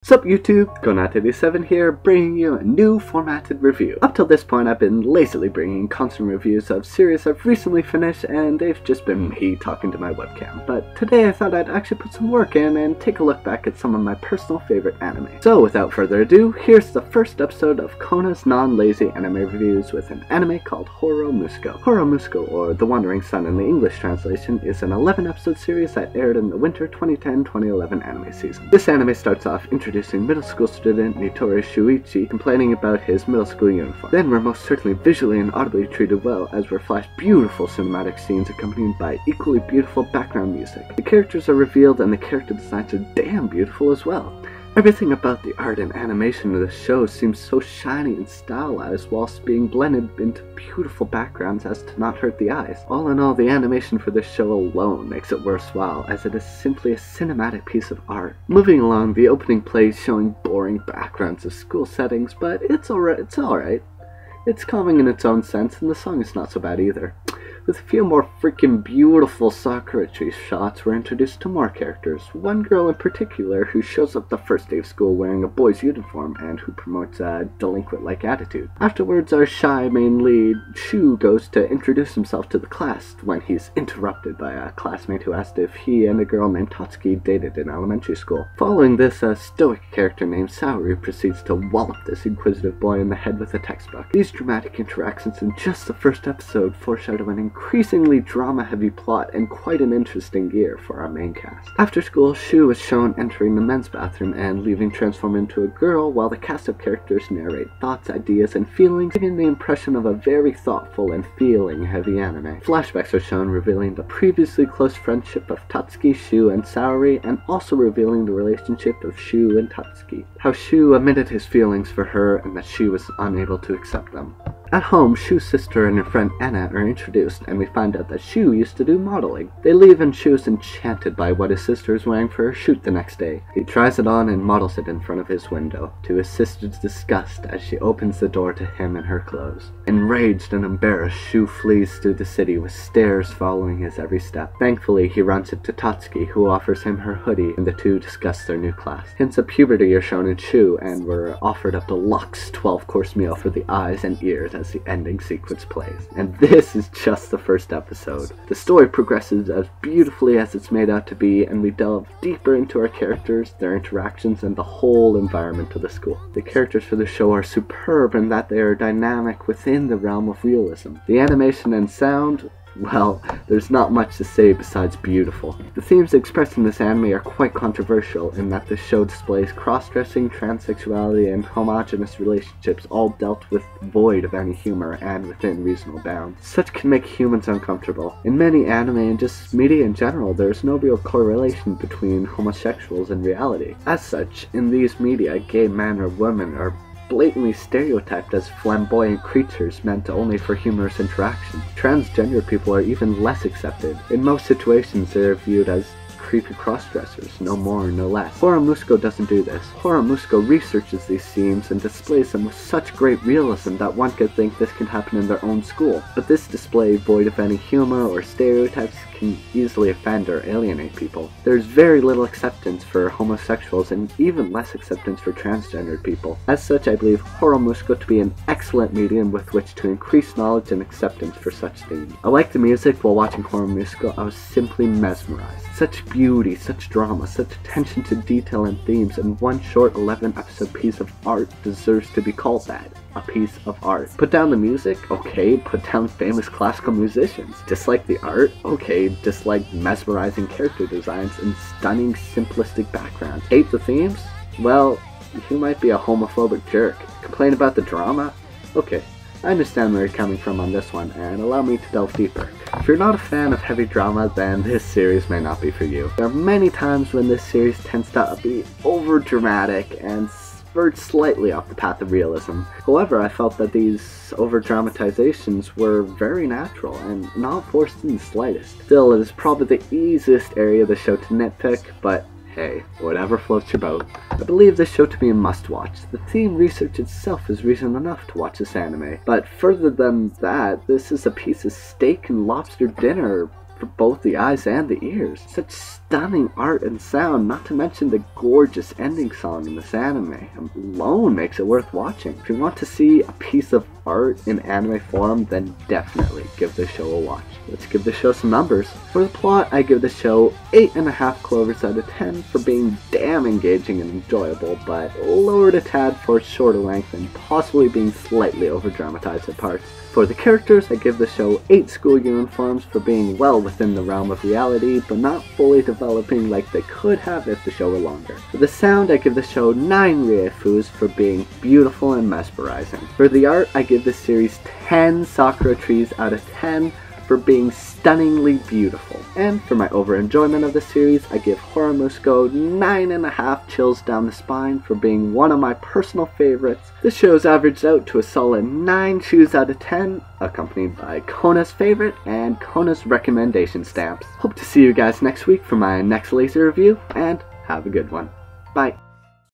Sup YouTube, Kona87 here, bringing you a new formatted review. Up till this point I've been lazily bringing constant reviews of series I've recently finished and they've just been me talking to my webcam. But today I thought I'd actually put some work in and take a look back at some of my personal favorite anime. So without further ado, here's the first episode of Kona's non-lazy anime reviews with an anime called Hourou Musuko. Hourou Musuko, or The Wandering Sun in the English translation, is an 11-episode series that aired in the winter 2010-2011 anime season. This anime starts off introducing middle school student Nitori Shuichi complaining about his middle school uniform. Then we're most certainly visually and audibly treated well as we're flashed beautiful cinematic scenes accompanied by equally beautiful background music. The characters are revealed and the character designs are damn beautiful as well. Everything about the art and animation of the show seems so shiny and stylized whilst being blended into beautiful backgrounds as to not hurt the eyes. All in all, the animation for this show alone makes it worthwhile as it is simply a cinematic piece of art. Moving along, the opening plays showing boring backgrounds of school settings, but it's alright. It's calming in its own sense and the song is not so bad either. With a few more freaking beautiful Sakura tree shots, we're introduced to more characters. One girl in particular who shows up the first day of school wearing a boy's uniform and who promotes a delinquent-like attitude. Afterwards, our shy main lead, Shu, goes to introduce himself to the class when he's interrupted by a classmate who asked if he and a girl named Tatsuki dated in elementary school. Following this, a stoic character named Hourou proceeds to wallop this inquisitive boy in the head with a textbook. These dramatic interactions in just the first episode foreshadow an increasingly drama-heavy plot and quite an interesting year for our main cast. After school, Shu is shown entering the men's bathroom and leaving transformed into a girl while the cast of characters narrate thoughts, ideas, and feelings, giving the impression of a very thoughtful and feeling-heavy anime. Flashbacks are shown revealing the previously close friendship of Tatsuki, Shu, and Saori, and also revealing the relationship of Shu and Tatsuki. How Shu admitted his feelings for her and that she was unable to accept them. At home, Shu's sister and her friend Anna are introduced, and we find out that Shu used to do modeling. They leave and Shu is enchanted by what his sister is wearing for her shoot the next day. He tries it on and models it in front of his window, to his sister's disgust as she opens the door to him in her clothes. Enraged and embarrassed, Shu flees through the city with stares following his every step. Thankfully, he runs into Tatsuki, who offers him her hoodie, and the two discuss their new class. Hints of puberty are shown in Shu, and we're offered a deluxe 12-course meal for the eyes and ears as the ending sequence plays. And this is just the first episode. The story progresses as beautifully as it's made out to be, and we delve deeper into our characters, their interactions, and the whole environment of the school. The characters for the show are superb in that they are dynamic within the realm of realism. The animation and sound, well, there's not much to say besides beautiful. The themes expressed in this anime are quite controversial in that the show displays cross-dressing, transsexuality, and homogenous relationships all dealt with void of any humor and within reasonable bounds. Such can make humans uncomfortable. In many anime and just media in general, there is no real correlation between homosexuals and reality. As such, in these media, gay men or women are blatantly stereotyped as flamboyant creatures meant only for humorous interaction. Transgender people are even less accepted. In most situations, they are viewed as creepy cross-dressers, no more, no less. Hourou Musuko doesn't do this. Hourou Musuko researches these themes and displays them with such great realism that one could think this can happen in their own school. But this display, void of any humor or stereotypes, can easily offend or alienate people. There's very little acceptance for homosexuals and even less acceptance for transgendered people. As such, I believe Hourou Musuko to be an excellent medium with which to increase knowledge and acceptance for such themes. I like the music. While watching Hourou Musuko, I was simply mesmerized. Such beauty, such drama, such attention to detail and themes, and one short 11-episode piece of art deserves to be called that. A piece of art. Put down the music? Okay, put down famous classical musicians. Dislike the art? Okay, dislike mesmerizing character designs and stunning simplistic backgrounds. Hate the themes? Well, you might be a homophobic jerk. Complain about the drama? Okay, I understand where you're coming from on this one, and allow me to delve deeper. If you're not a fan of heavy drama, then this series may not be for you. There are many times when this series tends to be over-dramatic and veered slightly off the path of realism. However, I felt that these over-dramatizations were very natural and not forced in the slightest. Still, it is probably the easiest area of the show to nitpick, but hey, whatever floats your boat. I believe this show to be a must-watch. The theme research itself is reason enough to watch this anime. But further than that, this is a piece of steak and lobster dinner for both the eyes and the ears. Such stunning art and sound, not to mention the gorgeous ending song in this anime alone makes it worth watching. If you want to see a piece of art in anime form, then definitely give this show a watch. Let's give this show some numbers. For the plot, I give this show 8.5 clovers out of 10 for being damn engaging and enjoyable, but lowered a tad for its shorter length and possibly being slightly over-dramatized at parts. For the characters, I give the show 8 school uniforms for being well within the realm of reality, but not fully developing like they could have if the show were longer. For the sound, I give the show 9 riefus for being beautiful and mesmerizing. For the art, I give the series 10 sakura trees out of 10 for being stunningly beautiful. And for my over-enjoyment of the series, I give Hourou Musuko 9.5 chills down the spine for being one of my personal favorites. The show's averaged out to a solid 9 chews out of 10, accompanied by Kona's favorite and Kona's recommendation stamps. Hope to see you guys next week for my next laser review, and have a good one. Bye.